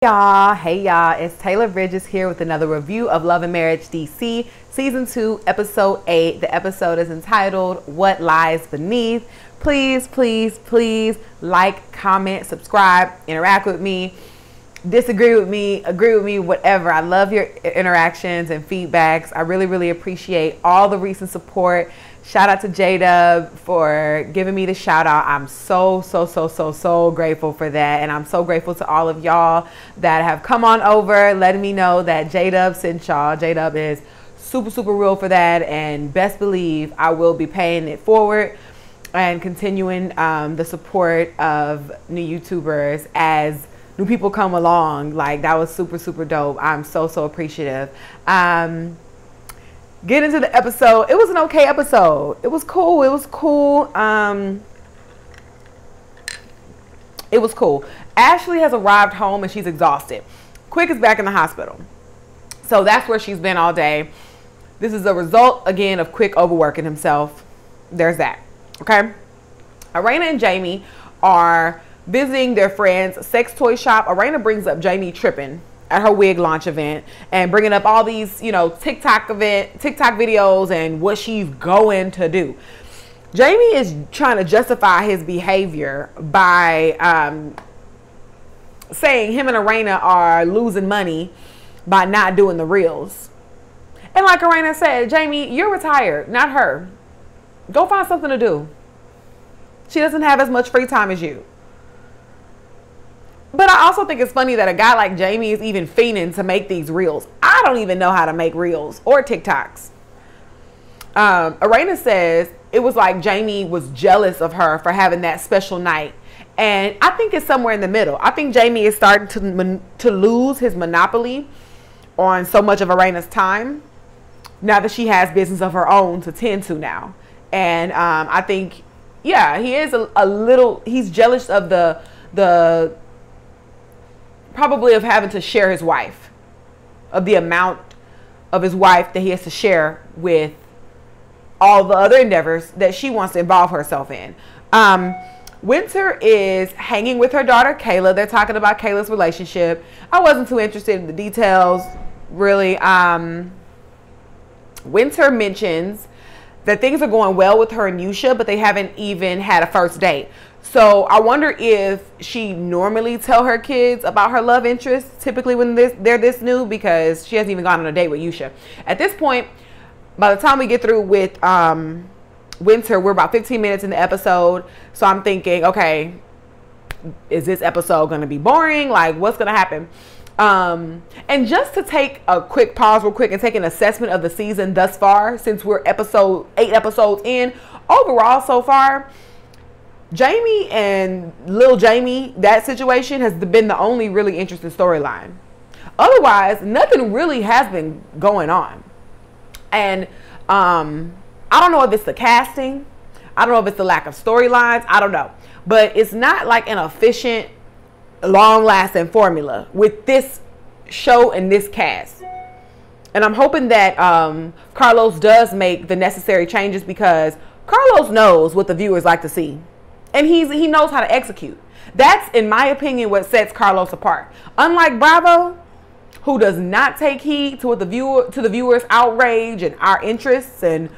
Hey y'all, it's Taylor Bridges here with another review of Love and Marriage DC Season 2, Episode 8. The episode is entitled, What Lies Beneath. Please like, comment, subscribe, interact with me, disagree with me, agree with me, whatever. I love your interactions and feedbacks. I really appreciate all the recent support. Shout out to J-Dub for giving me the shout out. I'm so grateful for that. And I'm so grateful to all of y'all that have come on over, letting me know that J-Dub sent y'all. J-Dub is super real for that. And best believe I will be paying it forward and continuing the support of new YouTubers as new people come along. Like, that was super dope. I'm so appreciative. Get into the episode. It was an okay episode. It was cool. It was cool. Ashley has arrived home and she's exhausted. Quick is back in the hospital. So that's where she's been all day. This is a result, again, of Quick overworking himself. There's that. Okay. Irena and Jamie are visiting their friend's sex toy shop. Irena brings up Jamie tripping at her wig launch event and bringing up all these, TikTok videos and what she's going to do. Jamie is trying to justify his behavior by saying him and Irena are losing money by not doing the reels. And like Irena said, Jamie, you're retired, not her. Go find something to do. She doesn't have as much free time as you. But I also think it's funny that a guy like Jamie is even fiending to make these reels. I don't even know how to make reels or TikToks. Irena says it was like Jamie was jealous of her for having that special night. And I think it's somewhere in the middle. I think Jamie is starting to lose his monopoly on so much of Irena's time now that she has business of her own to tend to now. And I think, yeah, he is a little, he's jealous of the probably of having to share his wife, of the amount of his wife that he has to share with all the other endeavors that she wants to involve herself in. Winter is hanging with her daughter, Kayla. They're talking about Kayla's relationship. I wasn't too interested in the details, really. Winter mentions that things are going well with her and Yusha, but they haven't even had a first date. So I wonder if she normally tell her kids about her love interest, typically when they're this new, because she hasn't even gone on a date with Yusha. At this point, by the time we get through with Winter, we're about 15 minutes in the episode. So I'm thinking, okay, is this episode going to be boring? Like, what's going to happen? And just to take a quick pause real quick and take an assessment of the season thus far, since we're 8 episodes in, overall so far, Jamie and Lil Jamie, that situation has been the only really interesting storyline. Otherwise, nothing really has been going on. And I don't know if it's the casting. I don't know if it's the lack of storylines. I don't know. But it's not like an efficient, long-lasting formula with this show and this cast. And I'm hoping that Carlos does make the necessary changes, because Carlos knows what the viewers like to see. And he knows how to execute. That's, in my opinion, what sets Carlos apart. Unlike Bravo, who does not take heed to what the viewers' outrage and our interests and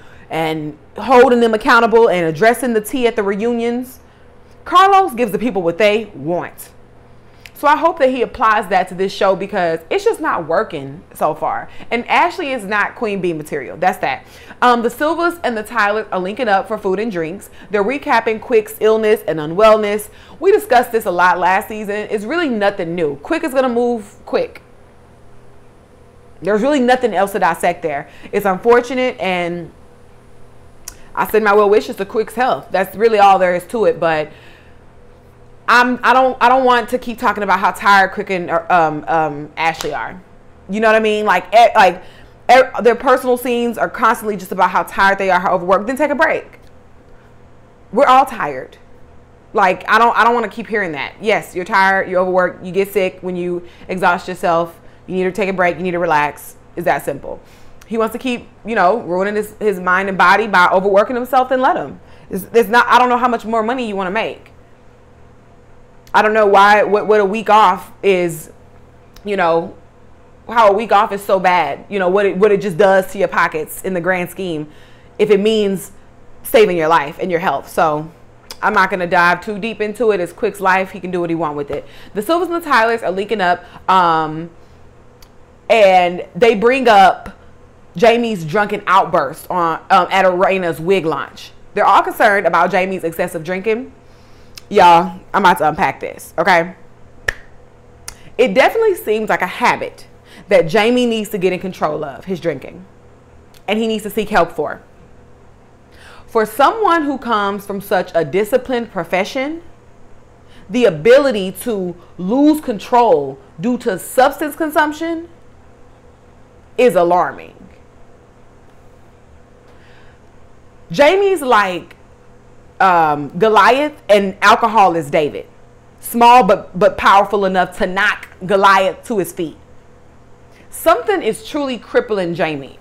holding them accountable and addressing the tea at the reunions, Carlos gives the people what they want. So I hope that he applies that to this show, because it's just not working so far. And Ashley is not Queen Bee material. That's that. The Silvas and the Tylers are linking up for food and drinks. They're recapping Quick's illness and unwellness. We discussed this a lot last season. It's really nothing new. Quick is going to move quick. There's really nothing else to dissect there. It's unfortunate, and I send my well wishes to Quick's health. That's really all there is to it. But I don't want to keep talking about how tired Quick and Ashley are. You know what I mean? Like their personal scenes are constantly just about how tired they are, how overworked. Then take a break. We're all tired. Like, I don't want to keep hearing that. Yes, you're tired, you're overworked, you get sick when you exhaust yourself. You need to take a break, you need to relax. It's that simple. He wants to keep, ruining his mind and body by overworking himself, then let him. It's not, I don't know how much more money you want to make. I don't know what a week off is you know, how a week off is so bad. You know, what it just does to your pockets in the grand scheme, if it means saving your life and your health. So I'm not going to dive too deep into it. It's Quick's life. He can do what he wants with it. The Silvers and the Tylers are linking up, and they bring up Jamie's drunken outburst on at Arena's wig launch. They're all concerned about Jamie's excessive drinking. Y'all, I'm about to unpack this, okay? It definitely seems like a habit that Jamie needs to get in control of, his drinking. And he needs to seek help for. For someone who comes from such a disciplined profession, the ability to lose control due to substance consumption is alarming. Jamie's like Goliath, and alcohol is David. Small but powerful enough to knock Goliath to his feet. Something is truly crippling Jamie,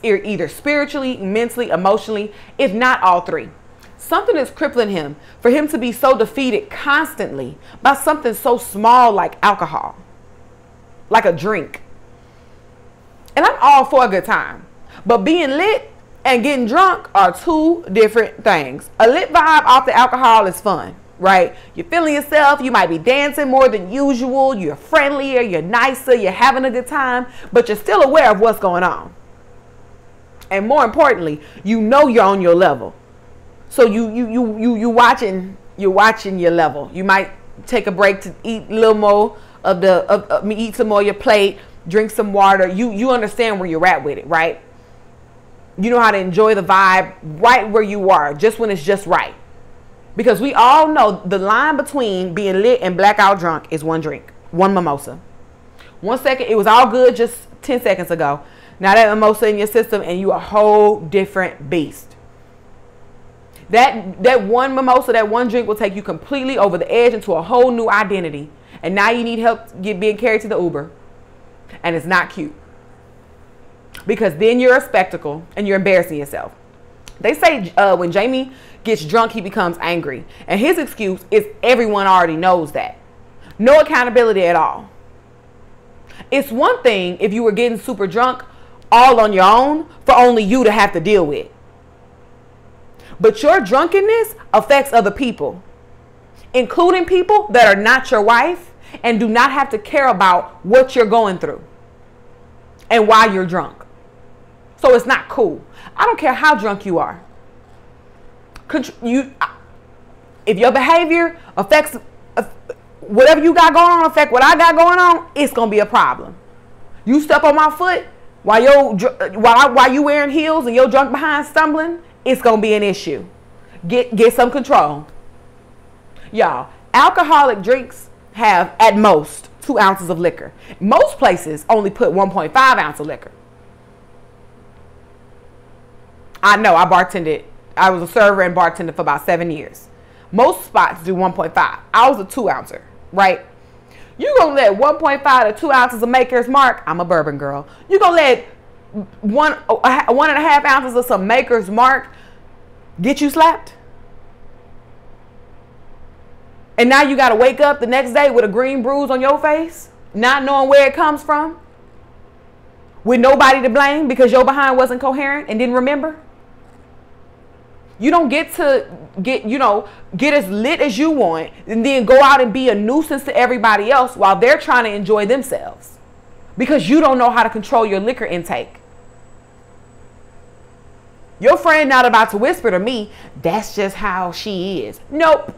either spiritually, mentally, emotionally, if not all three. Something is crippling him for him to be so defeated constantly by something so small like alcohol, like a drink. And I'm all for a good time, but being lit and getting drunk are two different things. A lit vibe off the alcohol is fun, right? You're feeling yourself. You might be dancing more than usual. You're friendlier. You're nicer. You're having a good time, but you're still aware of what's going on. And more importantly, you know you're on your level. So you watching your level. You might take a break to eat a little more eat some more of your plate, drink some water. You understand where you're at with it, right? You know how to enjoy the vibe right where you are, just when it's just right. Because we all know the line between being lit and blackout drunk is one drink, one mimosa. 1 second, it was all good just 10 seconds ago. Now that mimosa in your system and you a whole different beast. That one mimosa, that one drink will take you completely over the edge into a whole new identity. And now you need help being carried to the Uber. And it's not cute. Because then you're a spectacle and you're embarrassing yourself. They say when Jamie gets drunk, he becomes angry. And his excuse is everyone already knows that. No accountability at all. It's one thing if you were getting super drunk all on your own for only you to have to deal with. But your drunkenness affects other people, including people that are not your wife and do not have to care about what you're going through and why you're drunk. So it's not cool. I don't care how drunk you are. If your behavior affects whatever you got going on, affect what I got going on, it's going to be a problem. You step on my foot while you wearing heels and you're drunk behind stumbling, it's going to be an issue. Get some control. Y'all, alcoholic drinks have at most 2 ounces of liquor. Most places only put 1.5 ounce of liquor. I know, I bartended. I was a server and bartended for about 7 years. Most spots do 1.5. I was a 2 ouncer, right? You gonna let 1.5 to 2 ounces of Maker's Mark? I'm a bourbon girl. You gonna let 1.5 ounces of some Maker's Mark get you slapped? And now you gotta wake up the next day with a green bruise on your face, not knowing where it comes from, with nobody to blame because your behind wasn't coherent and didn't remember? You don't get to get as lit as you want and then go out and be a nuisance to everybody else while they're trying to enjoy themselves because you don't know how to control your liquor intake. Your friend not about to whisper to me, that's just how she is. Nope.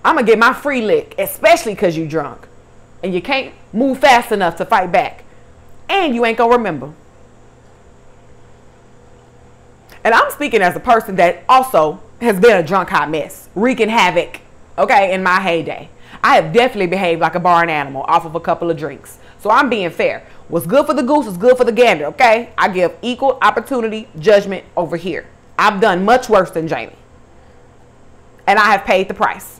I'm going to get my free lick, especially because you drunk. And you can't move fast enough to fight back. And you ain't going to remember. And I'm speaking as a person that also has been a drunk hot mess, wreaking havoc, okay, in my heyday. I have definitely behaved like a barn animal off of a couple of drinks. So I'm being fair. What's good for the goose is good for the gander, okay? I give equal opportunity judgment over here. I've done much worse than Jamie. And I have paid the price.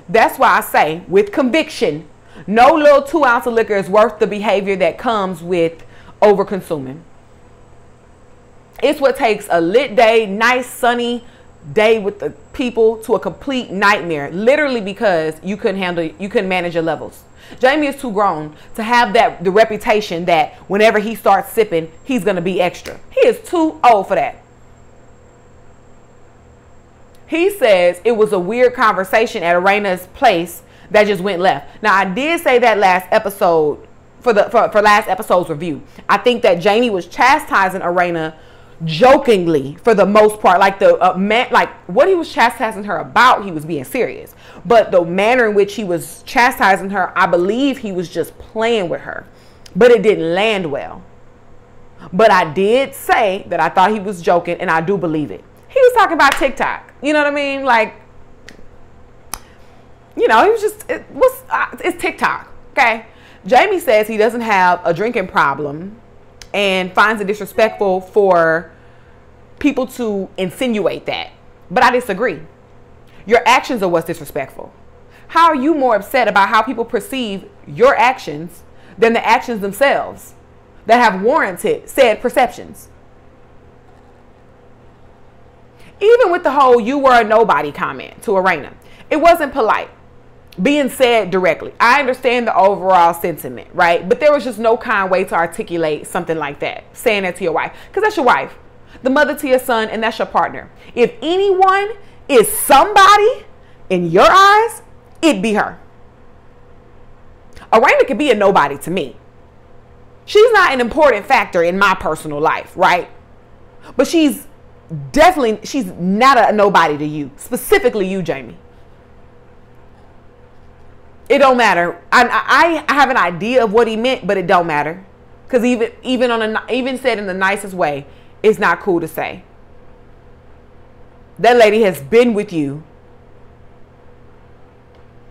That's why I say, with conviction, no little 2 ounce of liquor is worth the behavior that comes with over consuming. It's what takes a lit day, nice, sunny, day with the people to a complete nightmare, literally because you couldn't manage your levels. Jamie is too grown to have the reputation that whenever he starts sipping, he's going to be extra. He is too old for that. He says it was a weird conversation at Arena's place that just went left. Now, I did say that last episode for last episode's review. I think that Jamie was chastising Arena jokingly for the most part. Like what he was chastising her about, he was being serious. But the manner in which he was chastising her, I believe he was just playing with her. But it didn't land well. But I did say that I thought he was joking, and I do believe it. He was talking about TikTok. You know what I mean? Like, you know, he was just, it's TikTok, okay? Jamie says he doesn't have a drinking problem and finds it disrespectful for people to insinuate that. But I disagree. Your actions are what's disrespectful. How are you more upset about how people perceive your actions than the actions themselves that have warranted said perceptions? Even with the whole "you were a nobody" comment to Arena, it wasn't polite being said directly. I understand the overall sentiment, right? But there was just no kind way to articulate something like that, saying that to your wife, because that's your wife, the mother to your son, and that's your partner. If anyone is somebody in your eyes, it'd be her. Arena could be a nobody to me. She's not an important factor in my personal life, right? But she's not a nobody to you, specifically you, Jamie. It don't matter. I have an idea of what he meant, but it don't matter, because even said in the nicest way, it's not cool to say. That lady has been with you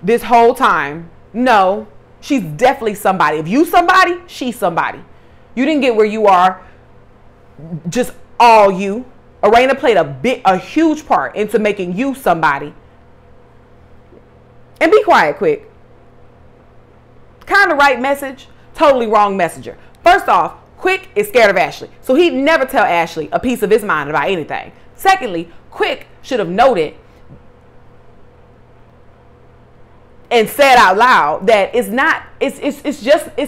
this whole time. No, she's definitely somebody. If you somebody, she's somebody. You didn't get where you are just all you. Arena played a huge part into making you somebody. And be quiet quick. Kind of right message, totally wrong messenger. First off, Quick is scared of Ashley, so he'd never tell Ashley a piece of his mind about anything. Secondly, Quick should have noted and said out loud that it's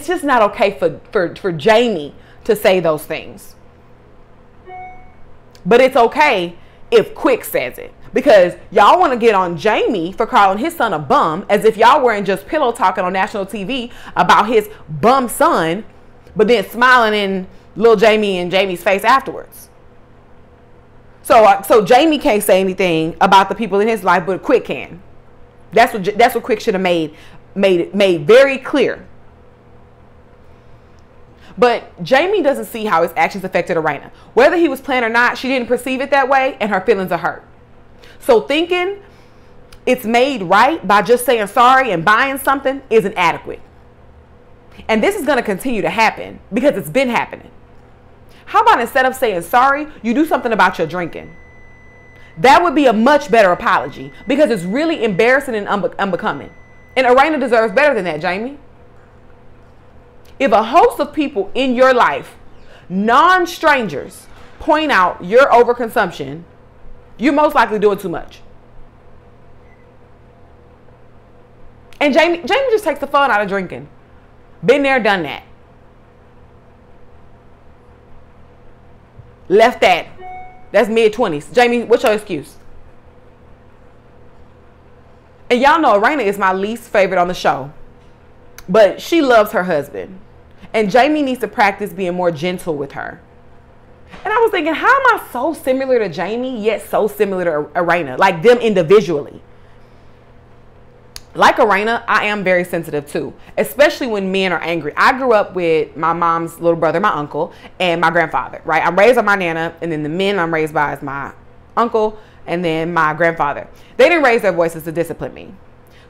just not okay for Jamie to say those things. But it's okay if Quick says it, because y'all want to get on Jamie for calling his son a bum, as if y'all weren't just pillow talking on national TV about his bum son, but then smiling in little Jamie and Jamie's face afterwards. So Jamie can't say anything about the people in his life, but Quick can. That's what Quick should have made very clear. But Jamie doesn't see how his actions affected Arena. Whether he was playing or not, she didn't perceive it that way, and her feelings are hurt. So thinking it's made right by just saying sorry and buying something isn't adequate. And this is going to continue to happen because it's been happening. How about instead of saying sorry, you do something about your drinking? That would be a much better apology, because it's really embarrassing and unbecoming. And Arena deserves better than that, Jamie. If a host of people in your life, non-strangers, point out your overconsumption, you're most likely doing too much. And Jamie just takes the fun out of drinking. Been there, done that. Left that. That's mid-20s. Jamie, what's your excuse? And y'all know Arena is my least favorite on the show, but she loves her husband. And Jamie needs to practice being more gentle with her. And I was thinking, how am I so similar to Jamie, yet so similar to Arena? Like them individually. Like Arena, I am very sensitive too, especially when men are angry. I grew up with my mom's little brother, my uncle, and my grandfather, right? I'm raised by my nana, and then the men I'm raised by is my uncle and then my grandfather. They didn't raise their voices to discipline me.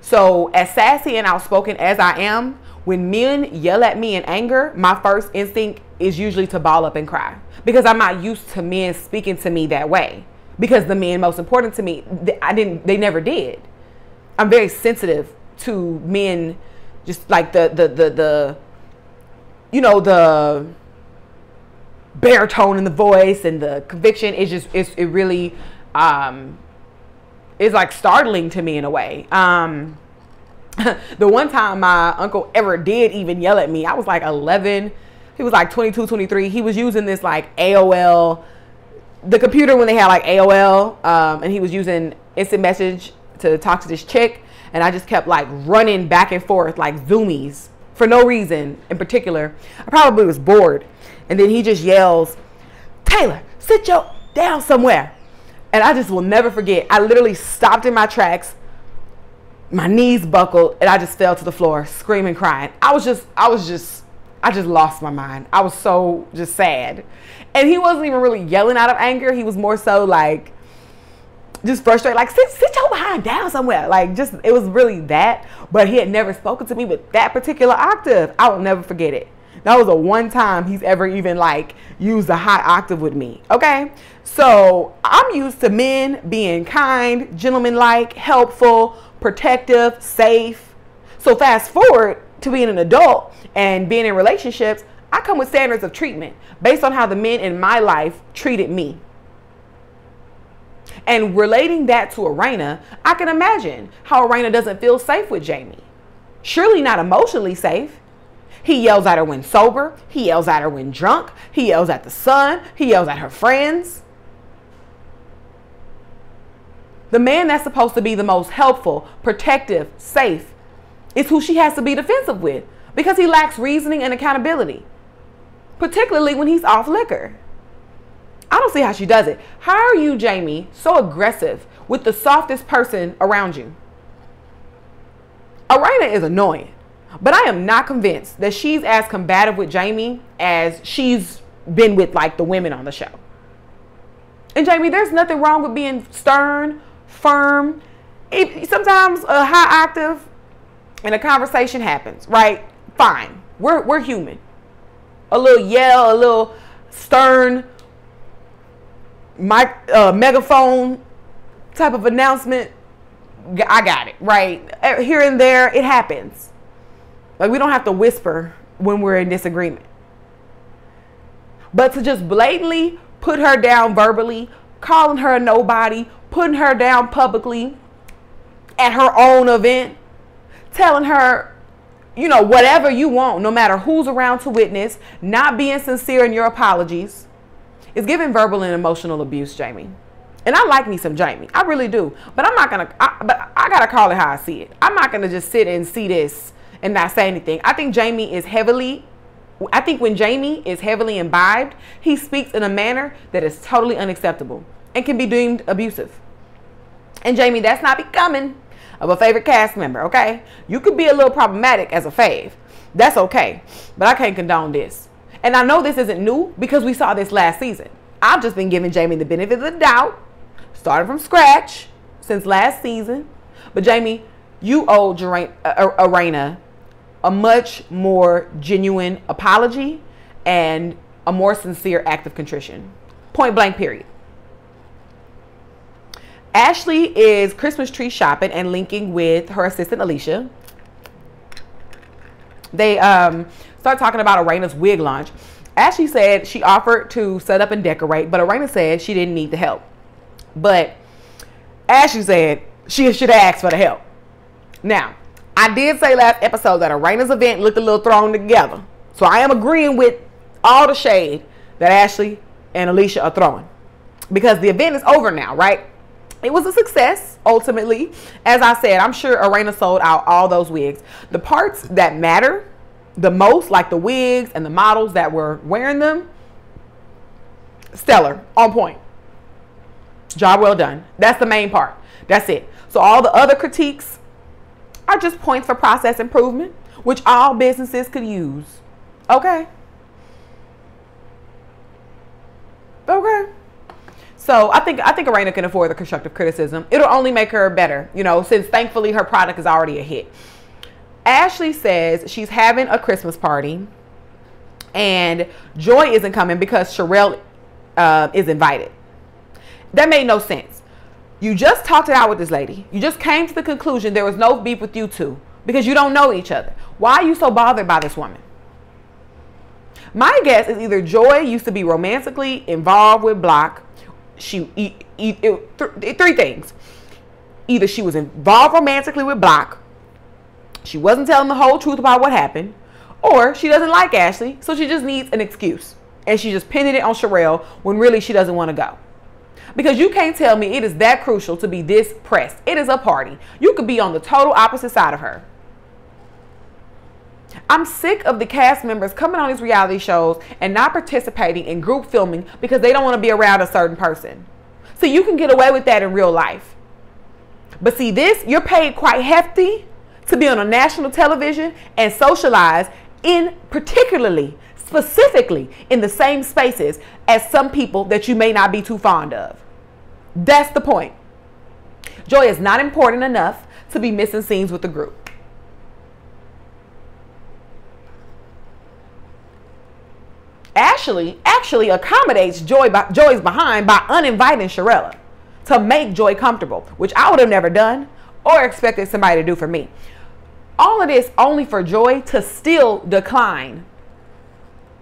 So as sassy and outspoken as I am, when men yell at me in anger, my first instinct is usually to ball up and cry, because I'm not used to men speaking to me that way, because the men most important to me, they never did. I'm very sensitive to men, just like the you know, the baritone in the voice and the conviction is just, it really is like startling to me in a way. The one time my uncle ever did even yell at me, I was like 11. He was like 22, 23. He was using this like AOL, the computer when they had like AOL, and he was using instant message to talk to this chick. And I just kept like running back and forth like zoomies for no reason in particular. I probably was bored. And then he just yells, "Taylor, sit your down somewhere." And I just will never forget. I literally stopped in my tracks. My knees buckled and I just fell to the floor screaming, crying. I just lost my mind. I was so just sad. And he wasn't even really yelling out of anger. He was more so like just frustrated, like sit your behind down somewhere. Like just, it was really that. But he had never spoken to me with that particular octave. I will never forget it. That was the one time he's ever even like used a high octave with me. Okay. So I'm used to men being kind, gentlemanlike, helpful, protective, safe. So fast forward to being an adult and being in relationships, I come with standards of treatment based on how the men in my life treated me. And relating that to Araina, I can imagine how Araina doesn't feel safe with Jamie. Surely not emotionally safe. He yells at her when sober. He yells at her when drunk. He yells at the son. He yells at her friends. The man that's supposed to be the most helpful, protective, safe is who she has to be defensive with because he lacks reasoning and accountability, particularly when he's off liquor. I don't see how she does it. How are you, Jamie, so aggressive with the softest person around you? Araina is annoying, but I am not convinced that she's as combative with Jamie as she's been with like the women on the show. And Jamie, there's nothing wrong with being stern, firm. Sometimes a high octave and a conversation happens, right? Fine. We're human. A little yell, a little stern megaphone type of announcement. I got it, right? Here and there, it happens. Like we don't have to whisper when we're in disagreement. But to just blatantly put her down verbally, calling her a nobody, putting her down publicly at her own event, telling her, you know, whatever you want, no matter who's around to witness, not being sincere in your apologies, is giving verbal and emotional abuse, Jamie. And I like me some Jamie. I really do. But I'm not going to, I got to call it how I see it. I'm not going to just sit and see this and not say anything. I think when Jamie is heavily imbibed, he speaks in a manner that is totally unacceptable and can be deemed abusive. And Jamie, that's not becoming of a favorite cast member, okay? You could be a little problematic as a fave. That's okay. But I can't condone this. And I know this isn't new because we saw this last season. I've just been giving Jamie the benefit of the doubt, starting from scratch since last season. But Jamie, you owe Araina a much more genuine apology and a more sincere act of contrition. Point blank, period. Ashley is Christmas tree shopping and linking with her assistant Alicia. They start talking about Araina's wig launch. Ashley said she offered to set up and decorate, but Araina said she didn't need the help. But Ashley said she should have asked for the help. Now, I did say last episode that Araina's event looked a little thrown together. So I am agreeing with all the shade that Ashley and Alicia are throwing. Because the event is over now, right? It was a success, ultimately. As I said, I'm sure Araina sold out all those wigs. The parts that matter the most, like the wigs and the models that were wearing them, stellar, on point. Job well done. That's the main part. That's it. So all the other critiques are just points for process improvement, which all businesses could use. Okay. Okay. So I think Araina can afford the constructive criticism. It'll only make her better, you know, since thankfully her product is already a hit. Ashley says she's having a Christmas party and Joy isn't coming because Sherelle is invited. That made no sense. You just talked it out with this lady. You just came to the conclusion there was no beef with you two because you don't know each other. Why are you so bothered by this woman? My guess is either Joy used to be romantically involved with Block. Three things. Either she was involved romantically with Block, she wasn't telling the whole truth about what happened, or she doesn't like Ashley, so she just needs an excuse. And she's just pinning it on Sherelle when really she doesn't want to go. Because you can't tell me it is that crucial to be this pressed. It is a party. You could be on the total opposite side of her. I'm sick of the cast members coming on these reality shows and not participating in group filming because they don't want to be around a certain person. So you can get away with that in real life. But see this, you're paid quite hefty to be on a national television and socialize in specifically in the same spaces as some people that you may not be too fond of. That's the point. Joy is not important enough to be missing scenes with the group. Ashley actually accommodates Joy's behind by uninviting Sherelle to make Joy comfortable, which I would have never done or expected somebody to do for me. All of this only for Joy to still decline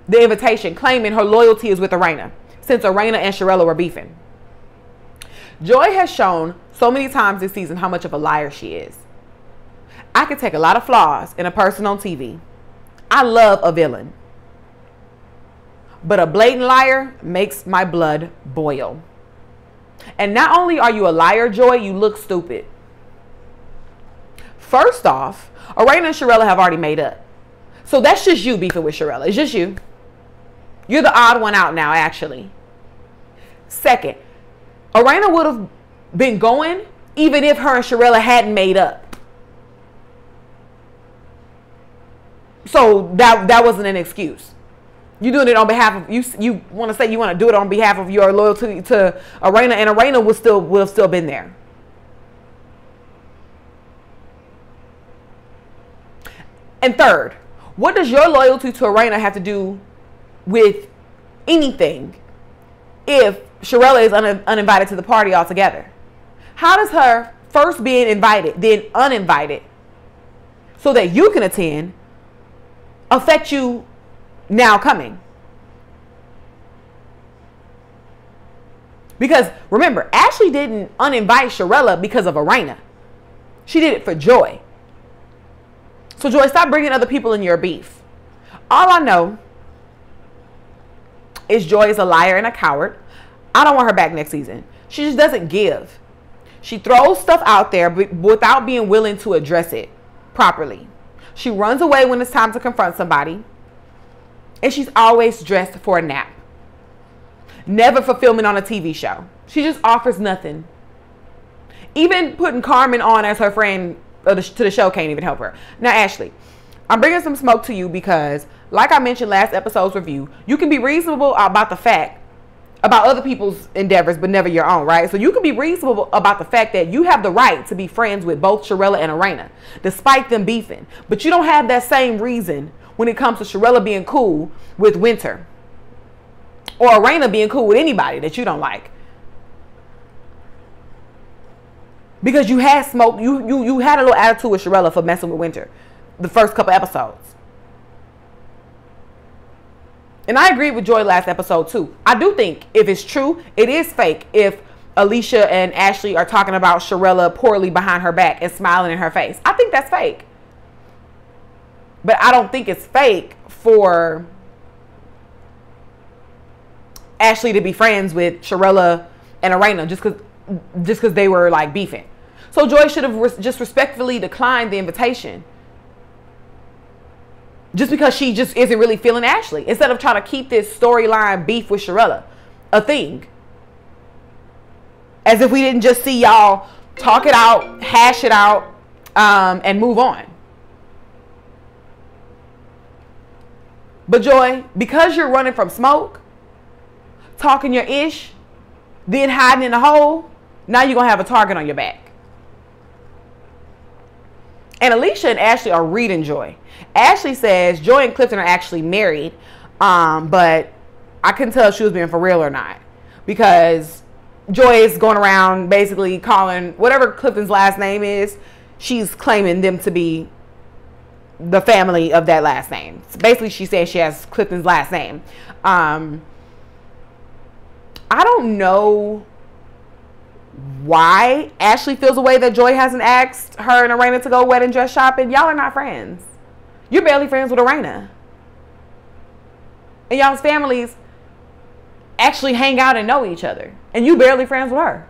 the invitation, claiming her loyalty is with Irena, since Irena and Sherelle were beefing. Joy has shown so many times this season how much of a liar she is. I can take a lot of flaws in a person on TV. I love a villain. But a blatant liar makes my blood boil. And not only are you a liar, Joy, you look stupid. First off, Irena and Sherelle have already made up. So that's just you beefing with Sherelle. It's just you. You're the odd one out now, actually. Second, Irena would have been going even if her and Sherelle hadn't made up. So that wasn't an excuse. You're doing it on behalf of you want to say you want to do it on behalf of your loyalty to Irena, and Irena would have still been there. And third, what does your loyalty to Irena have to do with anything if Sherelle is uninvited to the party altogether? How does her first being invited, then uninvited, so that you can attend, affect you now coming? Because remember, Ashley didn't uninvite Sherelle because of Irena. She did it for Joy. So Joy, stop bringing other people in your beef. All I know is Joy is a liar and a coward. I don't want her back next season. She just doesn't give. She throws stuff out there without being willing to address it properly. She runs away when it's time to confront somebody. And she's always dressed for a nap. Never fulfillment on a TV show. She just offers nothing. Even putting Carmen on as her friend to the show can't even help her. Now, Ashley, I'm bringing some smoke to you because, like I mentioned last episode's review, you can be reasonable about the fact about other people's endeavors, but never your own, right? So you can be reasonable about the fact that you have the right to be friends with both Sherelle and Irena, despite them beefing. But you don't have that same reason when it comes to Sherelle being cool with Winter, or Irena being cool with anybody that you don't like. Because you had smoke, you had a little attitude with Sherelle for messing with Winter the first couple episodes. And I agree with Joy last episode too. I do think if it's true, it is fake if Alicia and Ashley are talking about Sherelle poorly behind her back and smiling in her face. I think that's fake. But I don't think it's fake for Ashley to be friends with Sherelle and Irena just because they were like beefing. So Joy should have just respectfully declined the invitation. Just because she just isn't really feeling Ashley. Instead of trying to keep this storyline beef with Sherelle a thing. As if we didn't just see y'all talk it out, hash it out, and move on. But Joy, because you're running from smoke, talking your ish, then hiding in a hole, now you're going to have a target on your back. And Alicia and Ashley are reading Joy. Ashley says Joy and Clifton are actually married, but I couldn't tell if she was being for real or not. Because Joy is going around basically calling whatever Clifton's last name is, she's claiming them to be the family of that last name. So basically, she says she has Clifton's last name. I don't know why Ashley feels the way that Joy hasn't asked her and Arena to go wedding dress shopping. Y'all are not friends. You're barely friends with Arena. And y'all's families actually hang out and know each other. And you barely friends with her.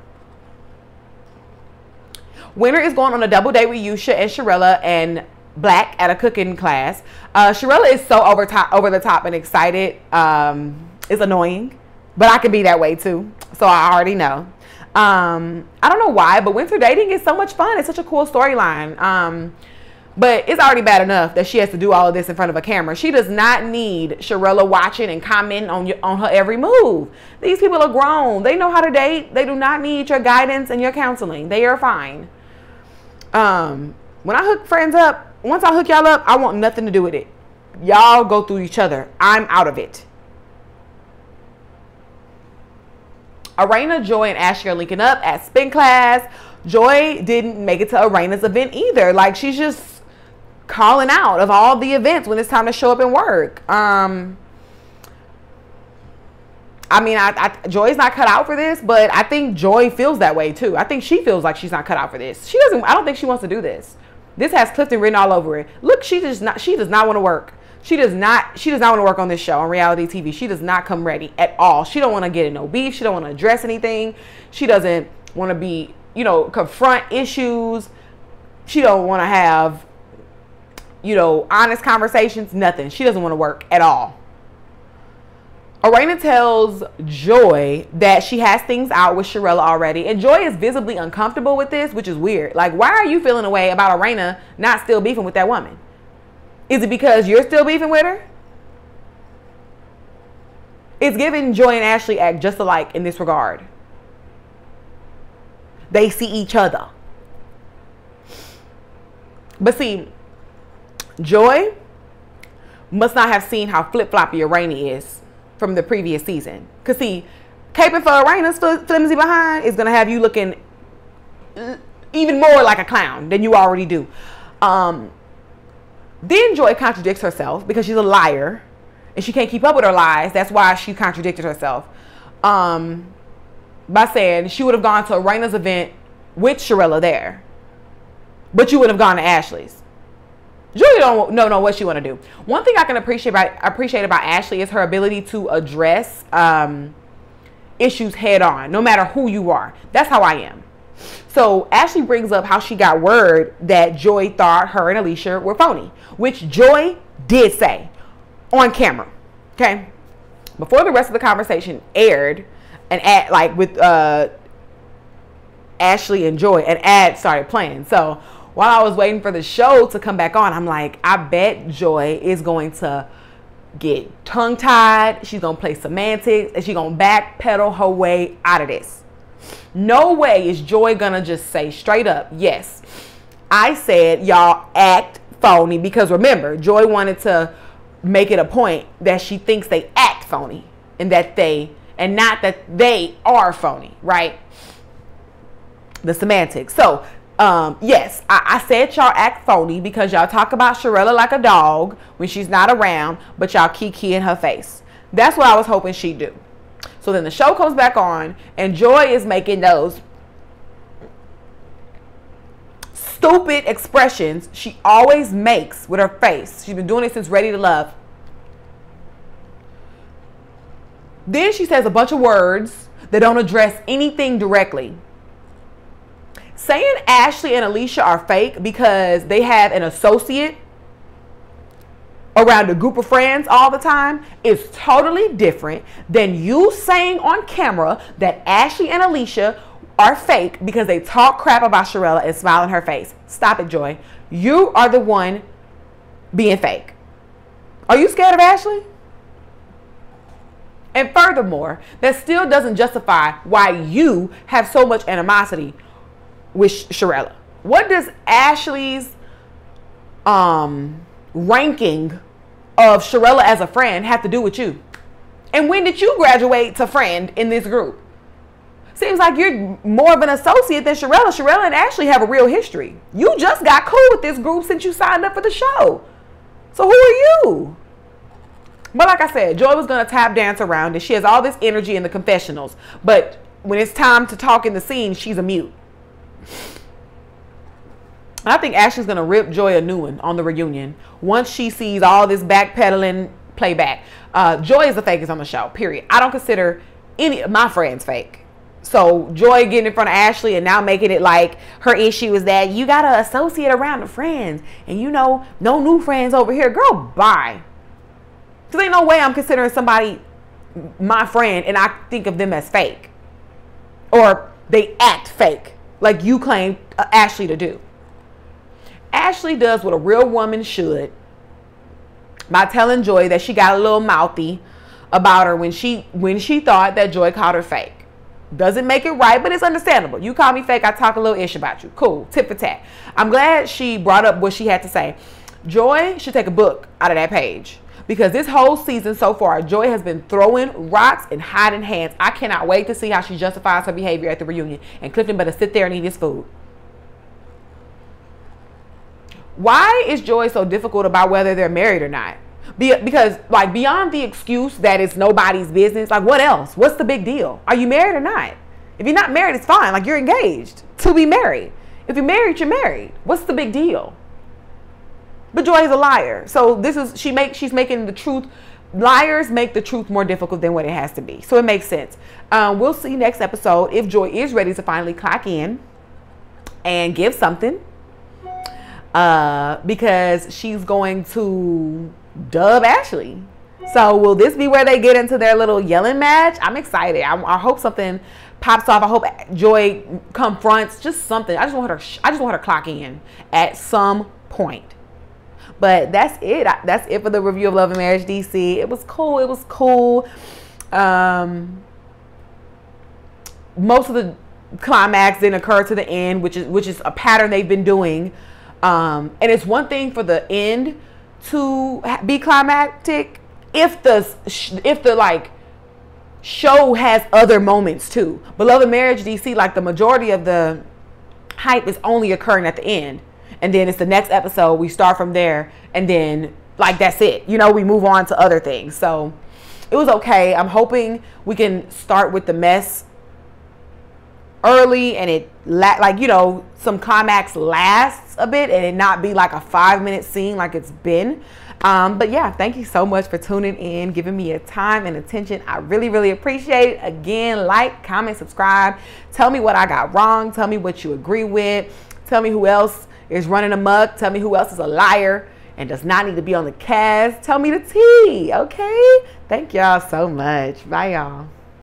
Winter is going on a double date with Yusha and Sharella and Black at a cooking class. Sharella is so over the top and excited. It's annoying. But I can be that way too. So I already know. I don't know why, but winter dating is so much fun. It's such a cool storyline. But it's already bad enough that she has to do all of this in front of a camera. She does not need Sharella watching and commenting on her every move. These people are grown. They know how to date. They do not need your guidance and your counseling. They are fine. When I hook friends up, once I hook y'all up, I want nothing to do with it. Y'all go through each other. I'm out of it. Arena, Joy, and Ashley are linking up at spin class. Joy didn't make it to Arena's event either. Like, she's just calling out of all the events when it's time to show up and work. I mean, Joy's not cut out for this, but I think Joy feels that way too. I think she feels like she's not cut out for this. I don't think she wants to do this. This has Clifton written all over it. Look, she does not want to work. She does not want to work on this show, on reality TV. She does not come ready at all. She don't want to get in no beef. She don't want to address anything. She doesn't want to be, confront issues. She don't want to have, honest conversations. Nothing. She doesn't want to work at all. Arena tells Joy that she has things out with Sharella already. And Joy is visibly uncomfortable with this, which is weird. Like, why are you feeling a way about Arena not still beefing with that woman? Is it because you're still beefing with her? It's giving Joy and Ashley act just alike in this regard. They see each other. But see, Joy must not have seen how flip-floppy Arena is from the previous season. Because see, caping for Arena's flimsy behind is going to have you looking even more like a clown than you already do. Then Joy contradicts herself because she's a liar and she can't keep up with her lies. That's why she contradicted herself by saying she would have gone to Arena's event with Sharella there, but you would have gone to Ashley's. Joy don't know what she want to do. One thing I can appreciate about Ashley is her ability to address issues head on, no matter who you are. That's how I am. So Ashley brings up how she got word that Joy thought her and Alicia were phony, which Joy did say on camera. Okay, before the rest of the conversation aired, an ad, like with Ashley and Joy, an ad started playing. So while I was waiting for the show to come back on, I'm like, I bet Joy is going to get tongue-tied. She's gonna play semantics and she's gonna backpedal her way out of this. No way is Joy gonna just say straight up, yes, I said y'all act phony, because remember, Joy wanted to make it a point that she thinks they act phony and not that they are phony, right? The semantics. So yes, I said y'all act phony because y'all talk about Sharella like a dog when she's not around, but y'all kiki in her face. That's what I was hoping she'd do. So then the show comes back on and Joy is making those stupid expressions she always makes with her face. She's been doing it since Ready to Love. Then she says a bunch of words that don't address anything directly. Saying Ashley and Alicia are fake because they have an associate around a group of friends all the time is totally different than you saying on camera that Ashley and Alicia are fake because they talk crap about Sharella and smile in her face. Stop it, Joy. You are the one being fake. Are you scared of Ashley? And furthermore, that still doesn't justify why you have so much animosity with Sharella. What does Ashley's ranking of Sharella as a friend have to do with you? And when did you graduate to friend in this group? Seems like you're more of an associate than Sharella. Sharella and Ashley have a real history. You just got cool with this group since you signed up for the show. So who are you? But like I said, Joy was going to tap dance around it. She has all this energy in the confessionals. But when it's time to talk in the scene, she's a mute. I think Ashley's going to rip Joy a new one on the reunion once she sees all this backpedaling playback. Joy is the fakest on the show, period. I don't consider any of my friends fake. So Joy getting in front of Ashley and now making it like her issue is that you got to associate around the friends. And you know, no new friends over here. Girl, bye. Because ain't no way I'm considering somebody my friend and I think of them as fake. Or they act fake like you claim Ashley to do. Ashley does what a real woman should by telling Joy that she got a little mouthy about her when she thought that Joy called her fake. Doesn't make it right, but it's understandable. You call me fake, I talk a little ish about you. Cool, tit for tat. I'm glad she brought up what she had to say. Joy should take a book out of that page because this whole season so far, Joy has been throwing rocks and hiding hands. I cannot wait to see how she justifies her behavior at the reunion. And Clifton better sit there and eat his food. Why is Joy so difficult about whether they're married or not? Because, like, beyond the excuse that it's nobody's business, like, what else? What's the big deal? Are you married or not? If you're not married, it's fine. Like, you're engaged to be married. If you're married, you're married. What's the big deal? But Joy is a liar. So this is, she's making the truth. Liars make the truth more difficult than what it has to be. So it makes sense. We'll see next episode if Joy is ready to finally clock in and give something. Because she's going to dub Ashley. So will this be where they get into their little yelling match? I'm excited. I hope something pops off. I hope Joy confronts just something. I just want her to clock in at some point. But that's it. That's it for the review of Love and Marriage DC. It was cool. It was cool. Most of the climax didn't occur to the end, which is a pattern they've been doing. And it's one thing for the end to be climactic if the like show has other moments too. But Love and Marriage DC, like the majority of the hype is only occurring at the end, and then it's the next episode. We start from there, and then like that's it. You know, we move on to other things. So it was okay. I'm hoping we can start with the mess early and it like, you know, some climax lasts a bit and it not be like a 5-minute scene like it's been. But yeah, thank you so much for tuning in, giving me your time and attention. I really, really appreciate it. Again, like, comment, subscribe. Tell me what I got wrong. Tell me what you agree with. Tell me who else is running amok. Tell me who else is a liar and does not need to be on the cast. Tell me the tea, okay? Thank y'all so much. Bye, y'all.